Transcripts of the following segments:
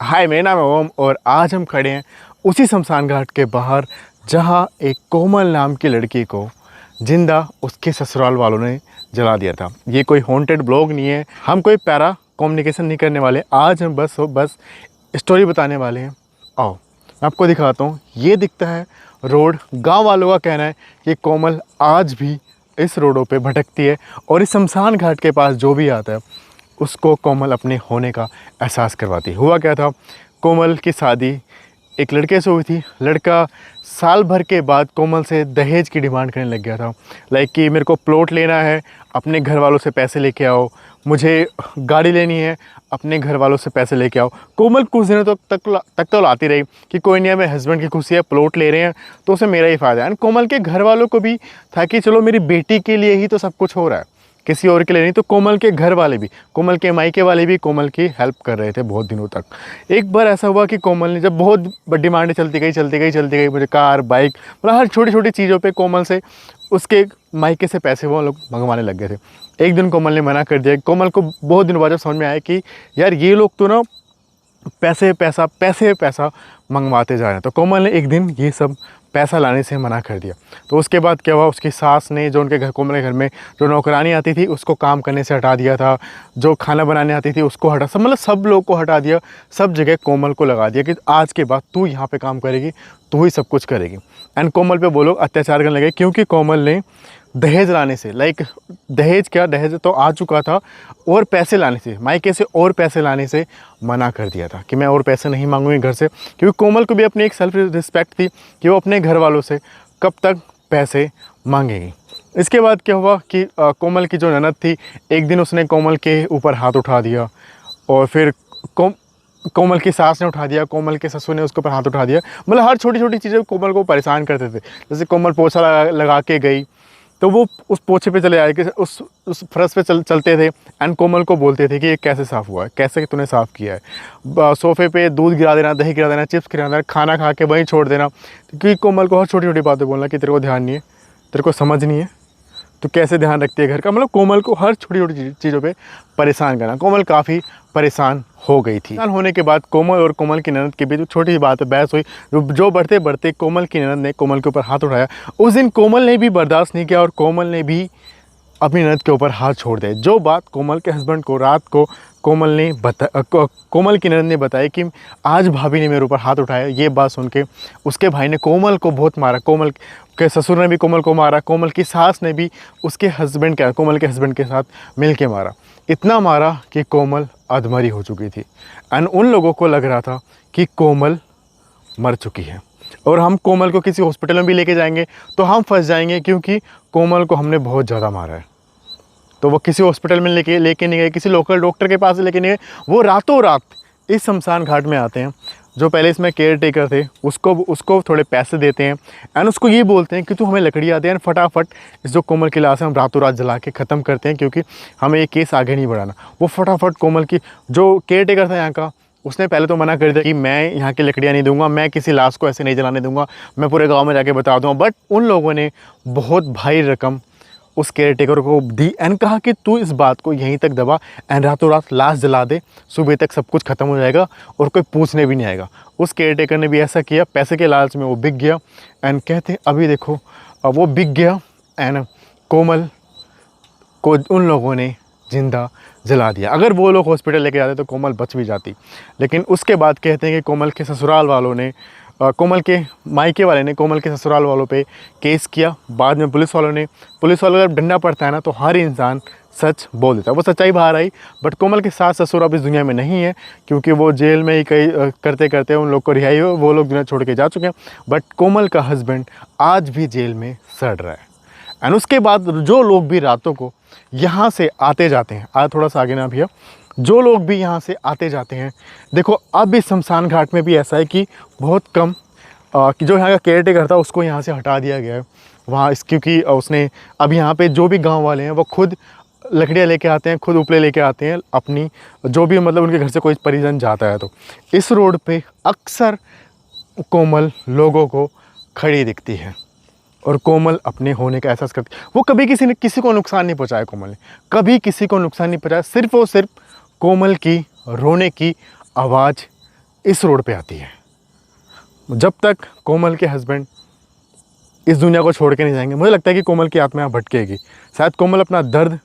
हाय, मेरा नाम है ओम और आज हम खड़े हैं उसी शमशान घाट के बाहर जहां एक कोमल नाम की लड़की को जिंदा उसके ससुराल वालों ने जला दिया था। ये कोई हॉन्टेड ब्लॉग नहीं है, हम कोई पैरा कम्युनिकेशन नहीं करने वाले। आज हम बस स्टोरी बताने वाले हैं। आओ मैं आपको दिखाता हूँ। ये दिखता है रोड। गांव वालों का कहना है कि कोमल आज भी इस रोडों पे भटकती है और इस शमशान घाट के पास जो भी आता है उसको कोमल अपने होने का एहसास करवाती। हुआ क्या था, कोमल की शादी एक लड़के से हुई थी। लड़का साल भर के बाद कोमल से दहेज की डिमांड करने लग गया था। लाइक कि मेरे को प्लॉट लेना है, अपने घर वालों से पैसे लेके आओ। मुझे गाड़ी लेनी है, अपने घर वालों से पैसे लेके आओ। कोमल कुछ दिनों तक तो लाती रही कि कोई नहीं है, मेरे हस्बैंड की खुशी है, प्लॉट ले रहे हैं तो उसे मेरा ही फ़ायदा है। एंड कोमल के घर वालों को भी था कि चलो मेरी बेटी के लिए ही तो सब कुछ हो रहा है, किसी और के लिए नहीं। तो कोमल के घर वाले भी, कोमल के मायके वाले भी कोमल की हेल्प कर रहे थे बहुत दिनों तक। एक बार ऐसा हुआ कि कोमल ने जब बहुत डिमांडें चलती गई, मुझे कार, बाइक, मतलब हर छोटी छोटी चीज़ों पे कोमल से उसके मायके से पैसे वो लोग मंगवाने लग गए थे। एक दिन कोमल ने मना कर दिया। कोमल को बहुत दिनों बाद जब समझ में आया कि यार ये लोग तो ना पैसा मंगवाते जा रहे हैं, तो कोमल ने एक दिन ये सब पैसा लाने से मना कर दिया। तो उसके बाद क्या हुआ, उसकी सास ने जो उनके घर, कोमल के घर में जो नौकरानी आती थी उसको काम करने से हटा दिया था। जो खाना बनाने आती थी उसको हटा, सब लोग को हटा दिया। सब जगह कोमल को लगा दिया कि आज के बाद तू यहाँ पे काम करेगी, तू ही सब कुछ करेगी। एंड कोमल पे वो लोग अत्याचार करने लगे क्योंकि कोमल ने दहेज लाने से, लाइक दहेज तो आ चुका था, और पैसे लाने से, मायके से और पैसे लाने से मना कर दिया था कि मैं और पैसे नहीं मांगूंगी घर से। क्योंकि कोमल को भी अपनी एक सेल्फ रिस्पेक्ट थी कि वो अपने घर वालों से कब तक पैसे मांगेगी। इसके बाद क्या हुआ कि कोमल की जो ननद थी, एक दिन उसने कोमल के ऊपर हाथ उठा दिया और फिर कोमल की सास ने उठा दिया, कोमल के ससुर ने उसके ऊपर हाथ उठा दिया। मतलब हर छोटी छोटी चीज़ें कोमल को परेशान करते थे। जैसे कोमल पोछा लगा के गई तो वो उस पोछे पे चले आए कि उस फर्श पे चलते थे एंड कोमल को बोलते थे कि ये कैसे साफ़ हुआ है, कैसे तूने साफ़ किया है। सोफ़े पे दूध गिरा देना, दही गिरा देना, चिप्स गिरा देना, खाना खा के वहीं छोड़ देना। क्योंकि कोमल को हर छोटी छोटी बातें बोलना कि तेरे को ध्यान नहीं है, तेरे को समझ नहीं है, तो कैसे ध्यान रखती है घर का। मतलब कोमल को हर छोटी छोटी चीज़ों पे परेशान करना। कोमल काफ़ी परेशान हो गई थी। होने के बाद कोमल और कोमल की ननद के बीच छोटी सी बात है, बहस हुई। जो बढ़ते बढ़ते कोमल की ननद ने कोमल के ऊपर हाथ उठाया। उस दिन कोमल ने भी बर्दाश्त नहीं किया और कोमल ने भी अपनी ननद के ऊपर हाथ छोड़ दिए। जो बात कोमल के हस्बैंड को रात को कोमल की ननद ने बताई कि आज भाभी ने मेरे ऊपर हाथ उठाया। ये बात सुन के उसके भाई ने कोमल को बहुत मारा। कोमल के ससुर ने भी कोमल को मारा। कोमल की सास ने भी उसके कोमल के हस्बैंड के साथ मिल के मारा। इतना मारा कि कोमल अधमरी हो चुकी थी एंड उन लोगों को लग रहा था कि कोमल मर चुकी है और हम कोमल को किसी हॉस्पिटल में भी लेके जाएंगे तो हम फंस जाएंगे, क्योंकि कोमल को हमने बहुत ज़्यादा मारा है। तो वो किसी हॉस्पिटल में लेके नहीं गए, किसी लोकल डॉक्टर के पास लेके नहीं गए। वो रातों रात इस शमशान घाट में आते हैं। जो पहले इसमें केयर टेकर थे उसको थोड़े पैसे देते हैं एंड उसको ये बोलते हैं कि तू हमें लकड़ियाँ दे एंड फटाफट इस जो कोमल की लाश है हम रातों रात जला के ख़त्म करते हैं, क्योंकि हमें ये केस आगे नहीं बढ़ाना। वो फटाफट कोमल की जो केयर टेकर था यहाँ का, उसने पहले तो मना कर दिया कि मैं यहाँ की लकड़ियाँ नहीं दूंगा, मैं किसी लाश को ऐसे नहीं जलाने दूंगा, मैं पूरे गाँव में जाके बता दूँगा। बट उन लोगों ने बहुत भारी रकम उस केयर टेकर को दी एंड कहा कि तू इस बात को यहीं तक दबा एंड रातों रात लाश जला दे, सुबह तक सब कुछ ख़त्म हो जाएगा और कोई पूछने भी नहीं आएगा। उस केयर टेकर ने भी ऐसा किया। पैसे के लालच में वो बिक गया एंड कहते अभी देखो अब वो बिक गया एंड कोमल को उन लोगों ने जिंदा जला दिया। अगर वो लोग हॉस्पिटल लेके जाते तो कोमल बच भी जाती। लेकिन उसके बाद कहते हैं कि कोमल के ससुराल वालों ने, कोमल के मायके वाले ने कोमल के ससुराल वालों पे केस किया। बाद में पुलिस वालों का जब डंडा पड़ता है ना तो हर इंसान सच बोल देता है। वो सच्चाई बाहर आई। बट कोमल के सास ससुर अब इस दुनिया में नहीं है, क्योंकि वो जेल में ही कई करते करते उन लोग को रिहाई हो, वो लोग दुनिया छोड़ के जा चुके हैं। बट कोमल का हस्बैंड आज भी जेल में सड़ रहा है। एंड उसके बाद जो लोग भी रातों को यहाँ से आते जाते हैं, आज थोड़ा सा आगे ना भैया, जो लोग भी यहाँ से आते जाते हैं, देखो अब इस शमशान घाट में भी ऐसा है कि बहुत कम कि जो यहाँ का केयर टेकर था उसको यहाँ से हटा दिया गया है वहाँ क्योंकि उसने अब यहाँ पे जो भी गांव वाले हैं वो खुद लकड़ियाँ लेके आते हैं, खुद उपले लेके आते हैं अपनी, जो भी मतलब उनके घर से कोई परिजन जाता है। तो इस रोड पे अक्सर कोमल लोगों को खड़ी दिखती है और कोमल अपने होने का एहसास करती है। वो कभी किसी को नुकसान नहीं पहुँचाया। कोमल ने कभी किसी को नुकसान नहीं पहुँचाया। सिर्फ और सिर्फ कोमल की रोने की आवाज़ इस रोड पे आती है। जब तक कोमल के हस्बैंड इस दुनिया को छोड़ के नहीं जाएंगे, मुझे लगता है कि कोमल की आत्मा यहाँ भटकेगी। शायद कोमल अपना दर्द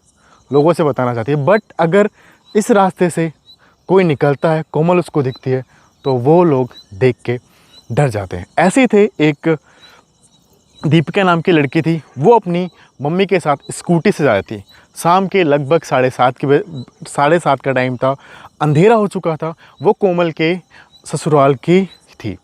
लोगों से बताना चाहती है, बट अगर इस रास्ते से कोई निकलता है, कोमल उसको दिखती है, तो वो लोग देख के डर जाते हैं। ऐसे ही थे, एक दीपिका नाम की लड़की थी, वो अपनी मम्मी के साथ स्कूटी से जा रही थी। शाम के लगभग 7:30 का टाइम था, अंधेरा हो चुका था। वो कोमल के ससुराल की थी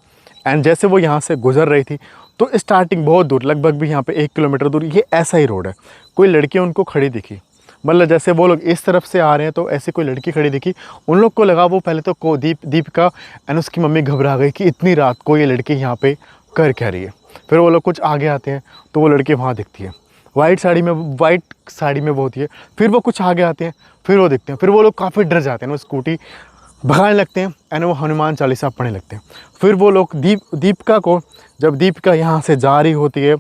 एंड जैसे वो यहाँ से गुजर रही थी तो स्टार्टिंग बहुत दूर, लगभग भी यहाँ पे 1 किलोमीटर दूर, ये ऐसा ही रोड है, कोई लड़की उनको खड़ी दिखी। मतलब जैसे वो लोग इस तरफ से आ रहे हैं तो ऐसी कोई लड़की खड़ी दिखी। उन लोग को लगा, वो पहले तो दीपिका एंड उसकी मम्मी घबरा गई कि इतनी रात को ये लड़की यहाँ पे कर क्या रही है। फिर वो लोग कुछ आगे आते हैं तो वो लड़की वहाँ दिखती है, वाइट साड़ी में वो होती है। फिर वो कुछ आगे आते हैं, फिर वो दिखते हैं। फिर वो लोग काफ़ी डर जाते हैं, वो स्कूटी भगाने लगते हैं एंड वो हनुमान चालीसा पढ़ने लगते हैं। फिर वो लोग दीपिका को, जब दीपिका यहाँ से जा रही होती है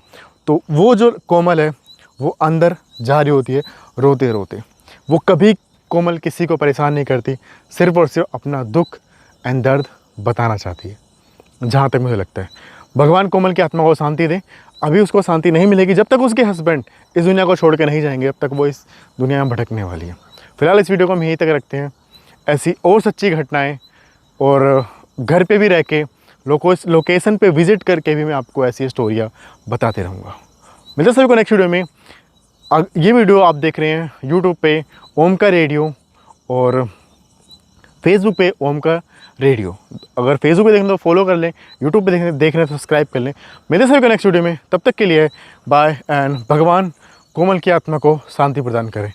तो वो जो कोमल है वो अंदर जा रही होती है रोते रोते। वो कभी कोमल किसी को परेशान नहीं करती, सिर्फ और सिर्फ अपना दुख एंड दर्द बताना चाहती है। जहाँ तक मुझे लगता है भगवान कोमल की आत्मा को शांति दे। अभी उसको शांति नहीं मिलेगी जब तक उसके हस्बैंड इस दुनिया को छोड़ के नहीं जाएंगे, जब तक वो इस दुनिया में भटकने वाली है। फिलहाल इस वीडियो को हम यहीं तक रखते हैं। ऐसी और सच्ची घटनाएं और घर पे भी रह के लोकेशन पे विज़िट करके भी मैं आपको ऐसी स्टोरियाँ बताते रहूँगा। मिलते हैं सभी को नेक्स्ट वीडियो में। ये वीडियो आप देख रहे हैं यूट्यूब पे ओमकार रेडियो और फेसबुक पे ओमकार रेडियो। अगर फेसबुक पे देख रहे हैं तो फॉलो कर लें, यूट्यूब पे देख रहे हैं तो सब्सक्राइब कर लें। मिलते हैं सभी को नेक्स्ट वीडियो में, तब तक के लिए बाय एंड भगवान कोमल की आत्मा को शांति प्रदान करें।